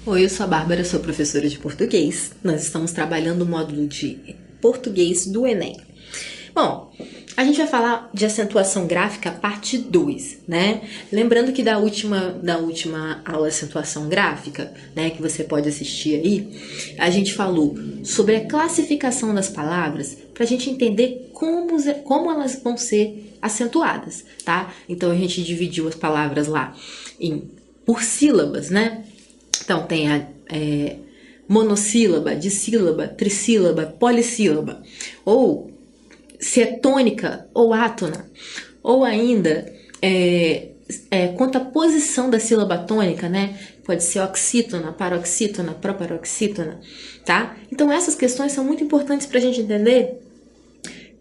Oi, eu sou a Bárbara, sou professora de português. Nós estamos trabalhando o módulo de português do Enem. Bom, a gente vai falar de acentuação gráfica parte 2, né? Lembrando que da última aula de acentuação gráfica, né, que você pode assistir aí, a gente falou sobre a classificação das palavras para a gente entender como elas vão ser acentuadas, tá? Então a gente dividiu as palavras lá por sílabas, né? Então, tem a monossílaba, dissílaba, trissílaba, polissílaba. Ou se é tônica ou átona. Ou ainda, quanto à posição da sílaba tônica, né? Pode ser oxítona, paroxítona, proparoxítona, tá? Então, essas questões são muito importantes para a gente entender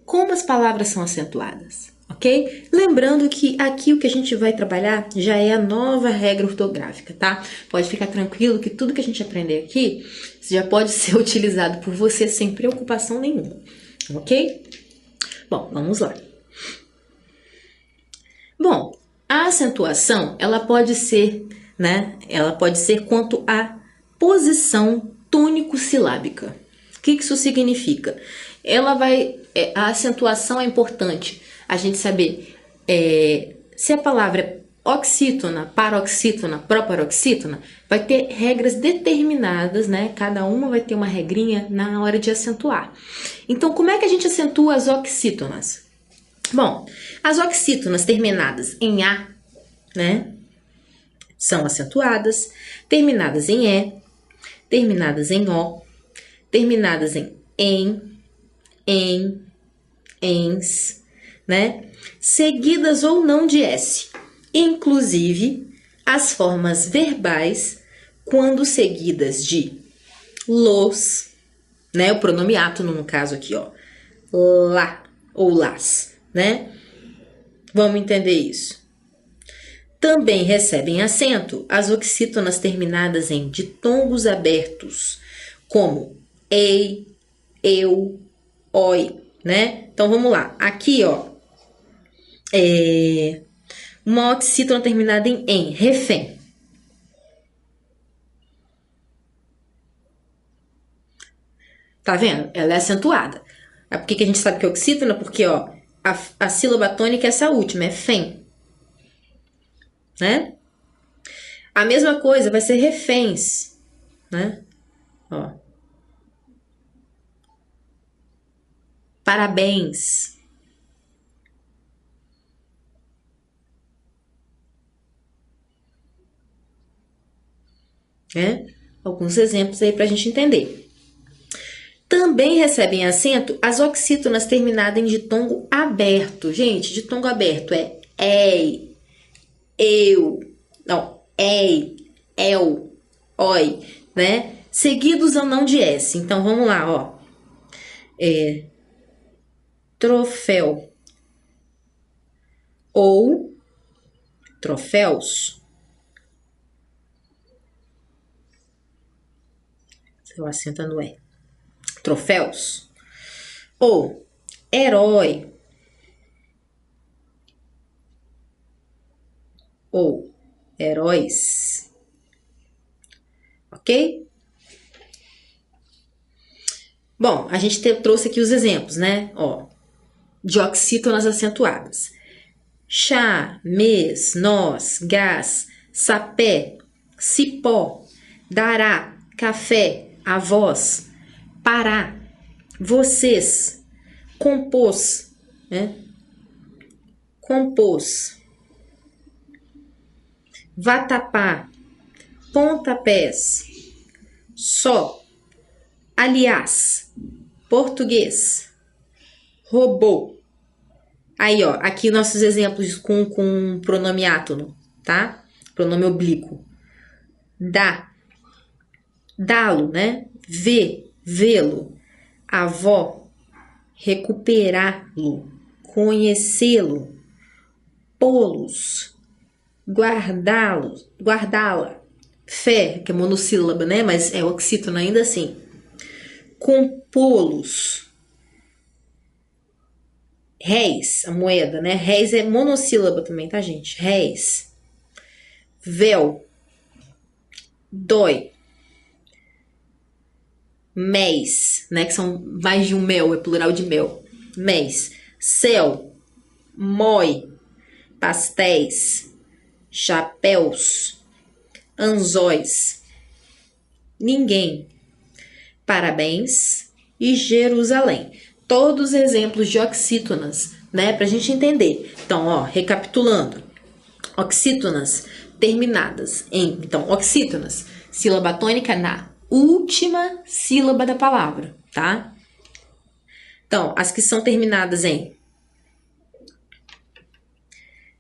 como as palavras são acentuadas. Ok? Lembrando que aqui o que a gente vai trabalhar já é a nova regra ortográfica, tá? Pode ficar tranquilo que tudo que a gente aprender aqui já pode ser utilizado por você sem preocupação nenhuma, ok? Bom, vamos lá. Bom, a acentuação, ela pode ser, né? Ela pode ser quanto à posição tônico-silábica. O que isso significa? A acentuação é importante a gente saber se a palavra é oxítona, paroxítona, proparoxítona, vai ter regras determinadas, né? Cada uma vai ter uma regrinha na hora de acentuar. Então, como é que a gente acentua as oxítonas? Bom, as oxítonas terminadas em A, né? São acentuadas, terminadas em E, terminadas em O, terminadas em, ens, né? Seguidas ou não de S. Inclusive, as formas verbais, quando seguidas de los, né? O pronome átono, no caso aqui, ó. Lá ou las, né? Vamos entender isso. Também recebem acento as oxítonas terminadas em ditongos abertos, como ei, eu, oi, né? Então, vamos lá. Aqui, ó, uma oxítona terminada em, refém. Tá vendo? Ela é acentuada. Por que a gente sabe que é oxítona? Porque, ó, a sílaba tônica é essa última, é fém. Né? A mesma coisa vai ser reféns, né? Ó. Parabéns. Alguns exemplos aí para a gente entender. Também recebem acento as oxítonas terminadas em ditongo aberto. Gente, ditongo aberto é ei, eu, não, ei, el, oi, né? Seguidos ou não de S. Então, vamos lá, ó. Troféu ou troféus. Seu acento no E. Troféus. Ou herói. Ou heróis. Ok? Bom, a gente trouxe aqui os exemplos, né? Ó, de oxítonas acentuadas. Chá, mês, nós, gás, sapé, cipó, dará, café, avós, pará, vocês, compôs, né? Compôs, vatapá, pontapés, só, aliás, português, robô. Aí, ó, aqui nossos exemplos com pronome átono, tá? Pronome oblíquo. Dá, dá-lo, né? Vê-lo. Avó, recuperá-lo. Conhecê-lo. Pô-los. Guardá-la. Fé, que é monossílaba, né? Mas é oxítona ainda assim. Compô-los. Réis, a moeda, né? Réis é monossílaba também, tá, gente? Réis. Véu. Dói. Mês, né? Que são mais de um mel, é plural de mel. Mês. Céu. Mói. Pastéis. Chapéus. Anzóis. Ninguém. Parabéns. E Jerusalém. Todos exemplos de oxítonas, né? Pra gente entender. Então, ó, recapitulando. Oxítonas terminadas em... Então, oxítonas, sílaba tônica na última sílaba da palavra, tá? Então, as que são terminadas em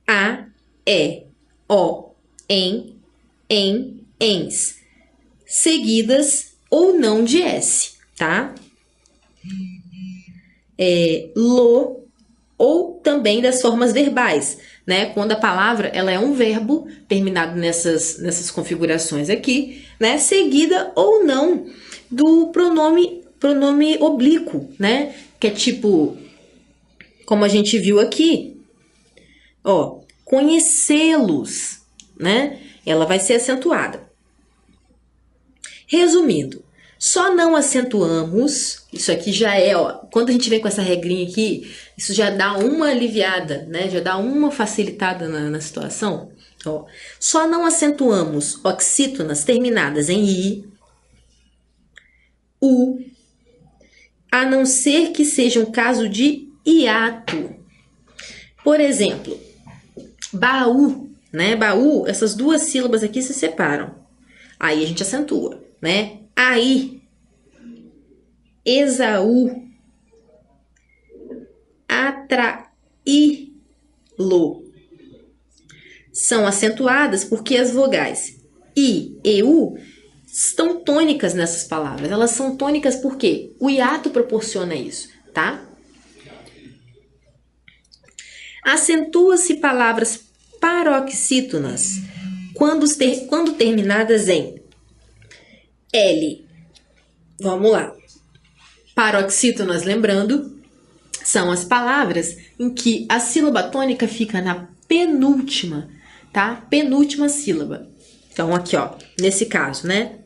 a, e, o, em, ens, seguidas ou não de s, tá? Lo, ou também das formas verbais, né? Quando a palavra ela é um verbo terminado nessas configurações aqui, né? Seguida ou não do pronome oblíquo, né? Que é tipo, como a gente viu aqui, ó, conhecê-los, né? Ela vai ser acentuada. Resumindo, só não acentuamos, isso aqui já é, ó, quando a gente vem com essa regrinha aqui, isso já dá uma aliviada, né? Já dá uma facilitada na situação. Ó, só não acentuamos oxítonas terminadas em i, u, a não ser que seja um caso de hiato. Por exemplo, baú, né? Baú, essas duas sílabas aqui se separam. Aí a gente acentua, né? Aí, Esaú, atraí-lo. São acentuadas porque as vogais i e u estão tônicas nessas palavras. Elas são tônicas porque o hiato proporciona isso, tá? Acentua-se palavras paroxítonas quando terminadas em L. Vamos lá. Paroxítonas, lembrando, são as palavras em que a sílaba tônica fica na penúltima, tá? Penúltima sílaba. Então, aqui, ó, nesse caso, né?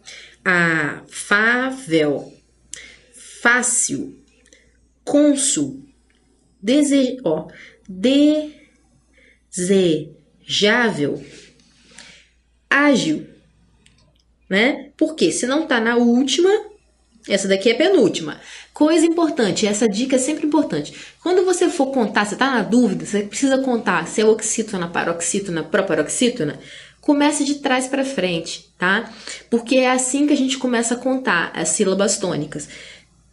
Afável, fácil, cônsul, desejável, ágil, né? Porque se não tá na última, essa daqui é penúltima. Coisa importante, essa dica é sempre importante. Quando você for contar, você tá na dúvida, você precisa contar se é oxítona, paroxítona, proparoxítona, comece de trás para frente, tá? Porque é assim que a gente começa a contar as sílabas tônicas,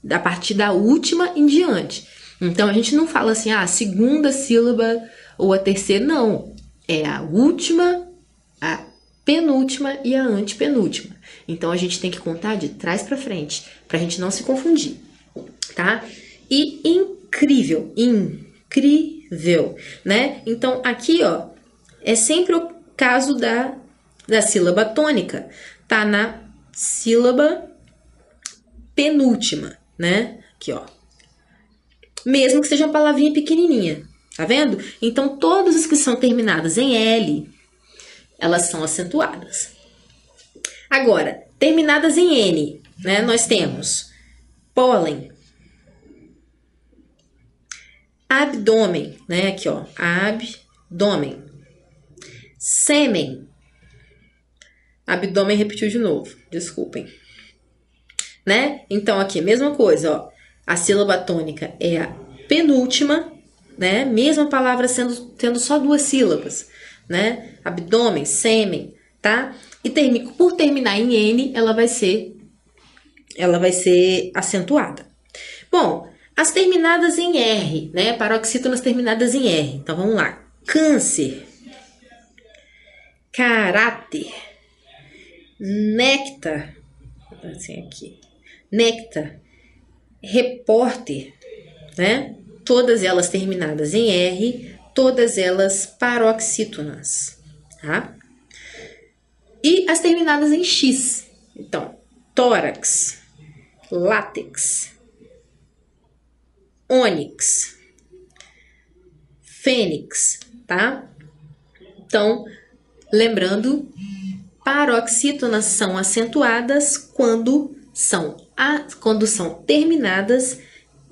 a partir da última em diante. Então a gente não fala assim, a segunda sílaba ou a terceira, não. É a última, a penúltima e a antepenúltima. Então a gente tem que contar de trás para frente, pra gente não se confundir, tá? E incrível, né? Então aqui, ó, é sempre o caso da sílaba tônica, tá na sílaba penúltima, né? Aqui, ó. Mesmo que seja uma palavrinha pequenininha, tá vendo? Então todas as que são terminadas em L, elas são acentuadas. Agora, terminadas em N, né? Nós temos pólen, abdômen, né? Aqui, ó, abdômen, sêmen, abdômen repetiu de novo, desculpem, né? Então aqui, mesma coisa, ó, a sílaba tônica é a penúltima, né? Mesma palavra tendo só duas sílabas, né? Abdômen, sêmen, tá? E por terminar em N, ela vai ser acentuada. Bom, as terminadas em R, né? Paroxítonas terminadas em R. Então vamos lá. Câncer, caráter, néctar, assim aqui, néctar, repórter, né? Todas elas terminadas em R, todas elas paroxítonas, tá? E as terminadas em X. Então, tórax, látex, ônix, fênix, tá? Então, lembrando, paroxítonas são acentuadas quando são quando são terminadas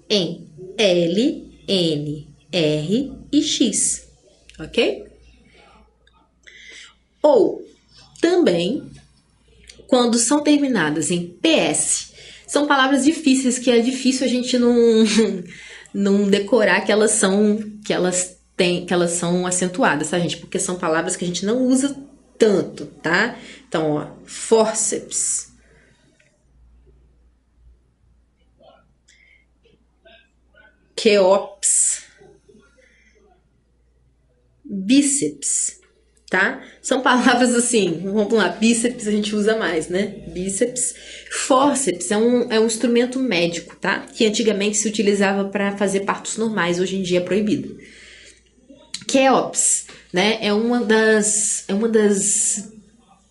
em L, N, R e X, ok? Ou também quando são terminadas em PS. São palavras difíceis que é difícil a gente não decorar que elas são acentuadas, tá, gente? Porque são palavras que a gente não usa tanto, tá? Então, ó, forceps, Queops, bíceps, tá? São palavras assim, vamos lá, bíceps a gente usa mais, né? Bíceps. Fórceps é um instrumento médico, tá? Que antigamente se utilizava para fazer partos normais, hoje em dia é proibido. Queops, né? É uma das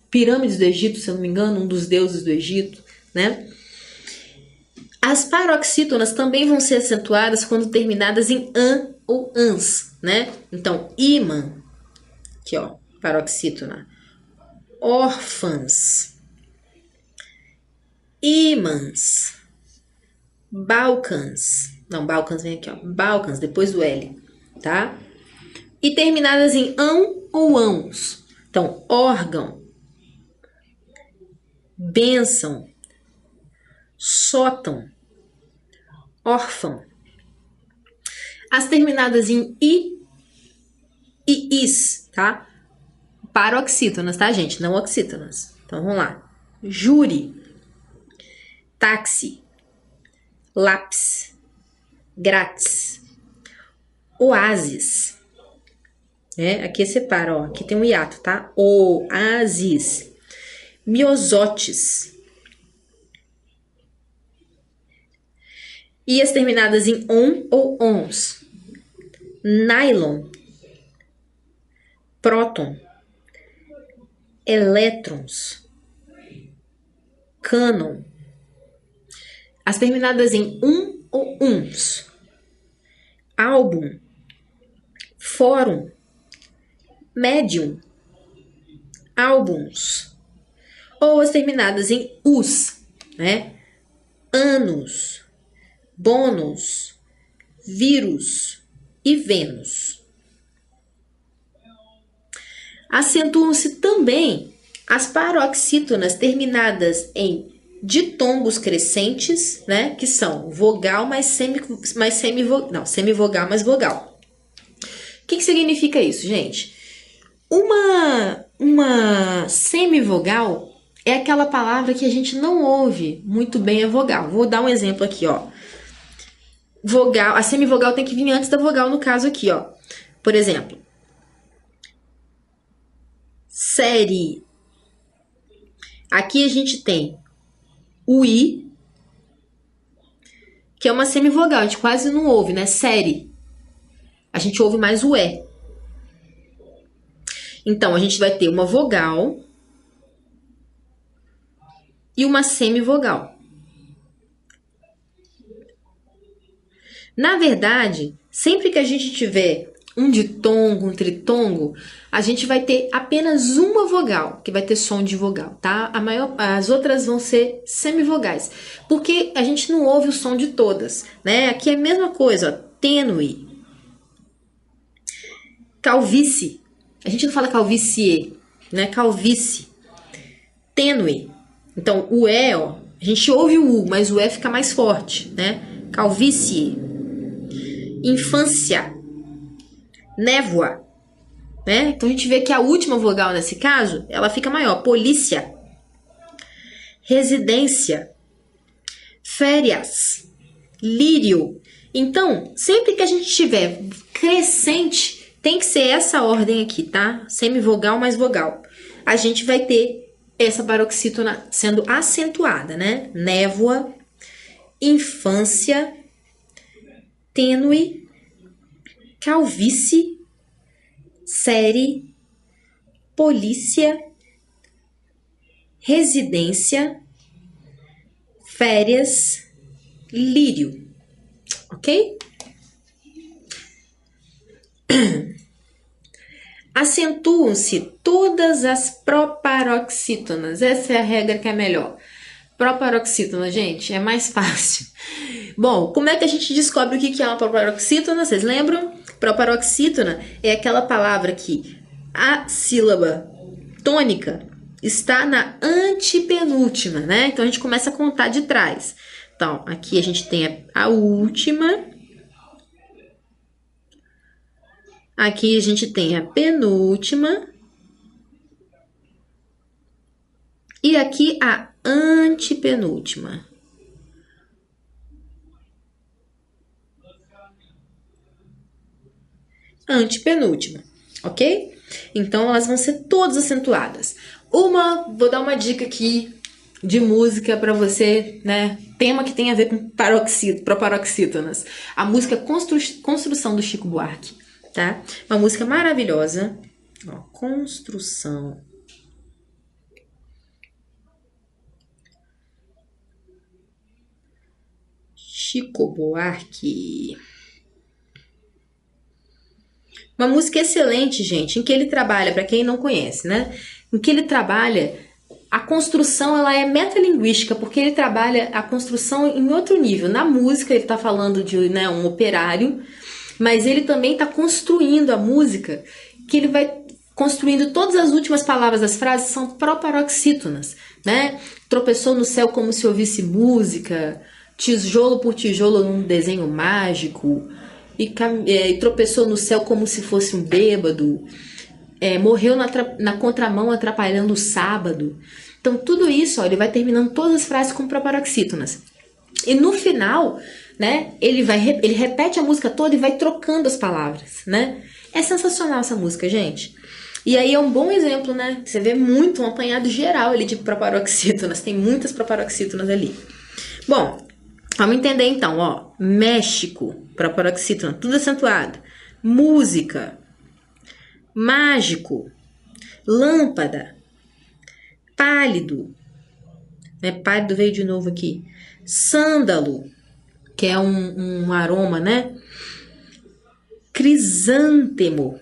pirâmides do Egito, se eu não me engano, um dos deuses do Egito, né? As paroxítonas também vão ser acentuadas quando terminadas em an ou ans, né? Então, ímã, aqui ó, paroxítona. Órfãs, ímãs, Balcãs. Não, Balcãs vem aqui, ó. Balcãs, depois do L, tá? E terminadas em ão ou ãos. Então, órgão, bênção, sótão, órfão. As terminadas em i e is, tá? Paroxítonas, tá, gente? Não oxítonas. Então, vamos lá. Júri, táxi, lápis, grátis, oásis. Né? Aqui separa, ó. Aqui tem um hiato, tá? Oásis, miosotes. E as terminadas em on ou ons. Nylon, próton, elétrons, cânon. As terminadas em ou uns. Álbum, fórum, médium, álbuns. Ou as terminadas em us, né? Anos, bônus, vírus e Vênus. Acentuam-se também as paroxítonas terminadas em ditongos crescentes, né? Que são vogal mais semivogal, não, semivogal mais vogal. O que significa isso, gente? Uma semivogal é aquela palavra que a gente não ouve muito bem a vogal. Vou dar um exemplo aqui, ó. Vogal, a semivogal tem que vir antes da vogal no caso aqui, ó. Por exemplo, série. Aqui a gente tem o i, que é uma semivogal, a gente quase não ouve, né? Série. A gente ouve mais o e. Então, a gente vai ter uma vogal e uma semivogal. Na verdade, sempre que a gente tiver um ditongo, um tritongo, a gente vai ter apenas uma vogal, que vai ter som de vogal, tá? As outras vão ser semivogais, porque a gente não ouve o som de todas, né? Aqui é a mesma coisa, ó, tênue, calvície. A gente não fala calvície, né? Calvície, tênue. Então, o E, ó, a gente ouve o U, mas o E fica mais forte, né? Calvície, infância, névoa, né? Então a gente vê que a última vogal nesse caso, ela fica maior. Polícia, residência, férias, lírio. Então, sempre que a gente tiver crescente, tem que ser essa ordem aqui, tá? Semivogal mais vogal. A gente vai ter essa paroxítona sendo acentuada, né? Névoa, infância, tênue, calvície, série, polícia, residência, férias, lírio, ok? Acentuam-se todas as proparoxítonas, essa é a regra que é melhor. Proparoxítona, gente, é mais fácil. Bom, como é que a gente descobre o que é uma proparoxítona? Vocês lembram? Proparoxítona é aquela palavra que a sílaba tônica está na antepenúltima, né? Então a gente começa a contar de trás. Então, aqui a gente tem a última. Aqui a gente tem a penúltima. E aqui a antepenúltima. Antepenúltima, ok? Então, elas vão ser todas acentuadas. Vou dar uma dica aqui de música para você, né? Tema que tem a ver com proparoxítonas. A música Construção do Chico Buarque, tá? Uma música maravilhosa. Ó, Construção. Chico Buarque. Uma música excelente, gente, em que ele trabalha, para quem não conhece, né? Em que ele trabalha, a construção ela é metalinguística, porque ele trabalha a construção em outro nível. Na música ele está falando de, né, um operário, mas ele também está construindo a música, que ele vai construindo todas as últimas palavras das frases são proparoxítonas, né? Tropeçou no céu como se ouvisse música, tijolo por tijolo num desenho mágico, e tropeçou no céu como se fosse um bêbado, morreu na contramão atrapalhando o sábado. Então tudo isso, ó, ele vai terminando todas as frases com proparoxítonas. E no final, né, ele repete a música toda e vai trocando as palavras, né? É sensacional essa música, gente. E aí é um bom exemplo, né? Você vê muito um apanhado geral ali de proparoxítonas, tem muitas proparoxítonas ali. Bom, vamos entender então, ó. México, proparoxítona, tudo acentuado. Música, mágico, lâmpada, pálido, né? Pálido veio de novo aqui. Sândalo, que é um aroma, né? Crisântemo,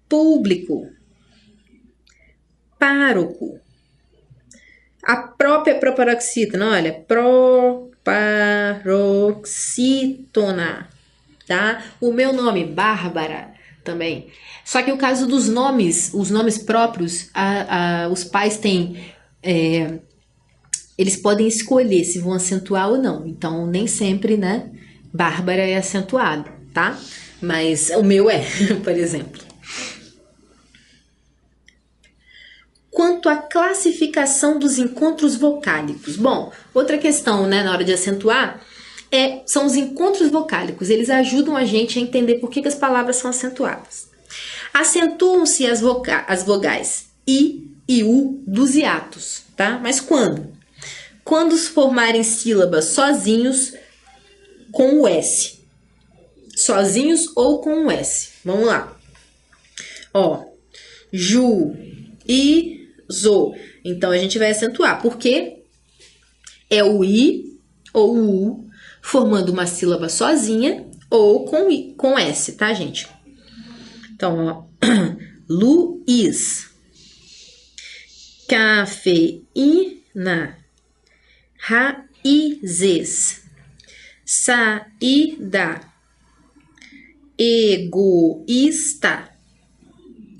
público, pároco. A própria proparoxítona, olha, proparoxítona, tá? O meu nome, Bárbara, também. Só que o caso dos nomes, os nomes próprios, os pais têm, eles podem escolher se vão acentuar ou não. Então, nem sempre, né, Bárbara é acentuado, tá? Mas o meu é, por exemplo. Quanto à classificação dos encontros vocálicos. Bom, outra questão, né, na hora de acentuar, são os encontros vocálicos. Eles ajudam a gente a entender por que as palavras são acentuadas. Acentuam-se as vogais I e U dos hiatos, tá? Mas quando? Quando se formarem sílabas sozinhos com o S. Sozinhos ou com o S. Vamos lá. Ó, Ju e Zo. Então, a gente vai acentuar, porque é o I ou o U formando uma sílaba sozinha ou com S, tá, gente? Então, ó, Luiz, cafeína, raízes, saída, egoísta,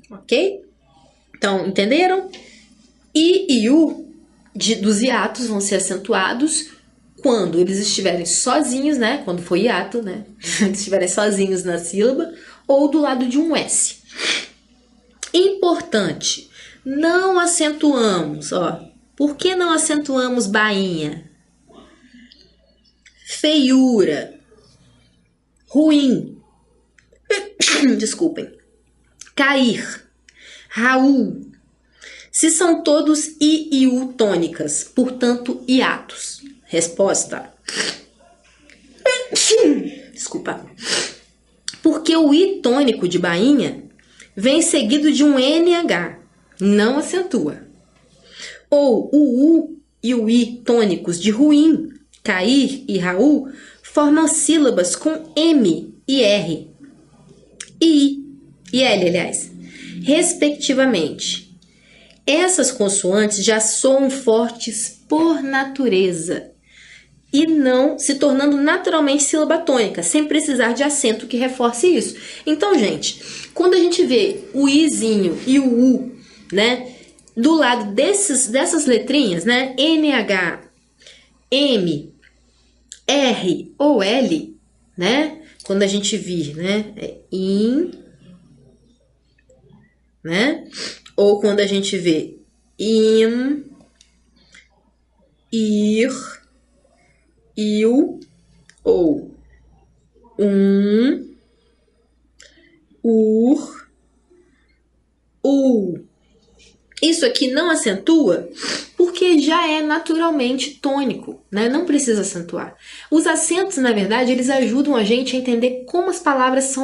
ok? Então, entenderam? I e U dos hiatos vão ser acentuados quando eles estiverem sozinhos, né? Quando for hiato, né? Estiverem sozinhos na sílaba ou do lado de um S. Importante, não acentuamos, ó. Por que não acentuamos bainha? Feiura, ruim, desculpem, cair, Raul. Se são todos I e U tônicas, portanto, hiatos. Resposta. Desculpa. Porque o I tônico de bainha vem seguido de um NH, não acentua. Ou o U e o I tônicos de ruim, cair e Raul formam sílabas com M e R. I e L, aliás, respectivamente. Essas consoantes já soam fortes por natureza e não se tornando naturalmente sílaba tônica, sem precisar de acento que reforce isso. Então, gente, quando a gente vê o izinho e o u, né, do lado dessas letrinhas, né, NH, M, R ou L, né, quando a gente vir, né, é in, né, ou quando a gente vê im, ir, il, ou ur, u. Isso aqui não acentua porque já é naturalmente tônico, né? Não precisa acentuar. Os acentos, na verdade, eles ajudam a gente a entender como as palavras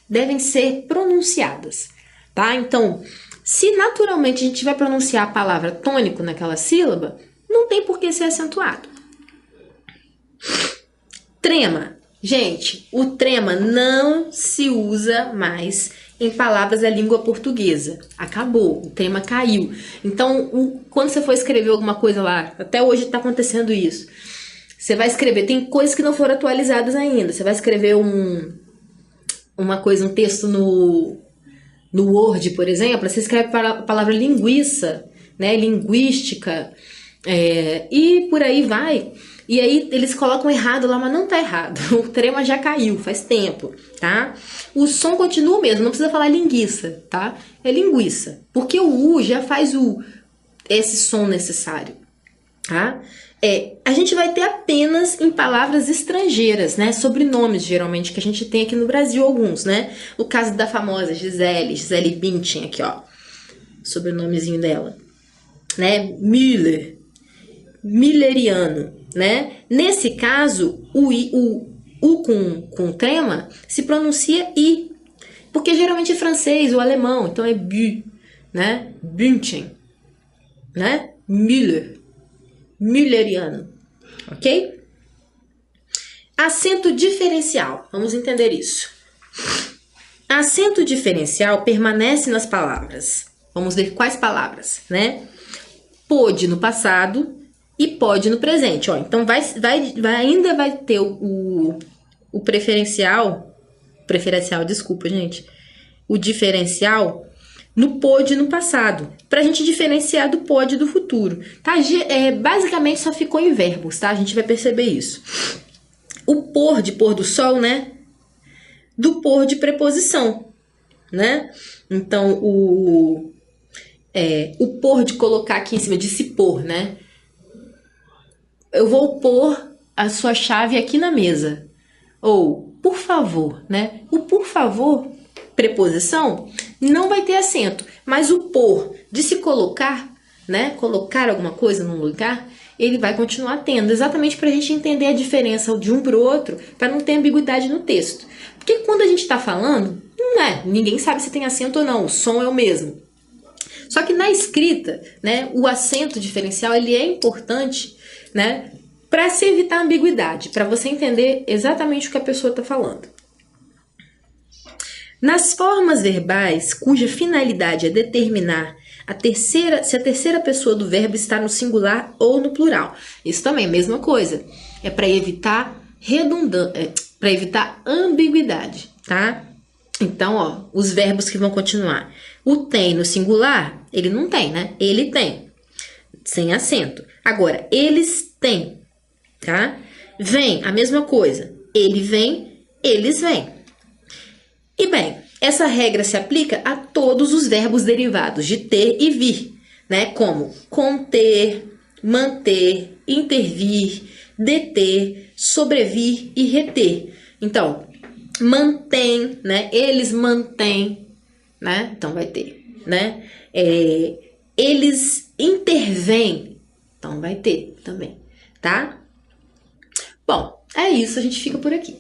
devem ser pronunciadas, tá? Então, se naturalmente a gente vai pronunciar a palavra tônico naquela sílaba, não tem por que ser acentuado. Trema. Gente, o trema não se usa mais em palavras da língua portuguesa. Acabou, o trema caiu. Então, quando você for escrever alguma coisa lá, até hoje está acontecendo isso. Você vai escrever, tem coisas que não foram atualizadas ainda. Você vai escrever um texto no Word, por exemplo, você escreve a palavra linguiça, né, linguística, e por aí vai. E aí eles colocam errado lá, mas não tá errado. O trema já caiu, faz tempo, tá? O som continua o mesmo, não precisa falar linguiça, tá? É linguiça, porque o U já faz esse som necessário, tá? A gente vai ter apenas em palavras estrangeiras, né? Sobrenomes, geralmente, que a gente tem aqui no Brasil, alguns, né? O caso da famosa Gisele Bündchen, aqui, ó. Sobrenomezinho dela, né? Müller, Milleriano, né? Nesse caso, o U com trema se pronuncia I, porque geralmente é francês ou alemão, então é bu, né? Bündchen, né? Müller, Mülleriano, ok? Acento diferencial, vamos entender isso. Acento diferencial permanece nas palavras. Vamos ver quais palavras, né? Pôde no passado e pode no presente, ó. Então ainda vai ter o preferencial, desculpa, gente. O diferencial no pôde no passado, pra gente diferenciar do pode do futuro, tá? Basicamente só ficou em verbos, tá? A gente vai perceber isso. O pôr de pôr do sol, né? Do pôr de preposição, né? Então, o pôr de colocar aqui em cima, de se pôr, né? Eu vou pôr a sua chave aqui na mesa. Ou, por favor, né? O por favor, preposição, não vai ter acento. Mas o pôr, de se colocar, né? Colocar alguma coisa num lugar, ele vai continuar tendo. Exatamente para a gente entender a diferença de um para o outro, para não ter ambiguidade no texto. Porque quando a gente está falando, ninguém sabe se tem acento ou não. O som é o mesmo. Só que na escrita, né, o acento diferencial ele é importante, né, para se evitar ambiguidade, para você entender exatamente o que a pessoa está falando. Nas formas verbais, cuja finalidade é determinar se a terceira pessoa do verbo está no singular ou no plural. Isso também é a mesma coisa. É para evitar para evitar ambiguidade, tá? Então, ó, os verbos que vão continuar. O tem no singular, ele não tem, né? Ele tem, sem acento. Agora, eles têm, tá? Vem, a mesma coisa. Ele vem, eles vêm. E bem, essa regra se aplica a todos os verbos derivados de ter e vir, né? Como conter, manter, intervir, deter, sobrevir e reter. Então, mantém, né? Eles mantêm, né? Então vai ter, né? Eles intervêm, então vai ter também, tá? Bom, é isso, a gente fica por aqui.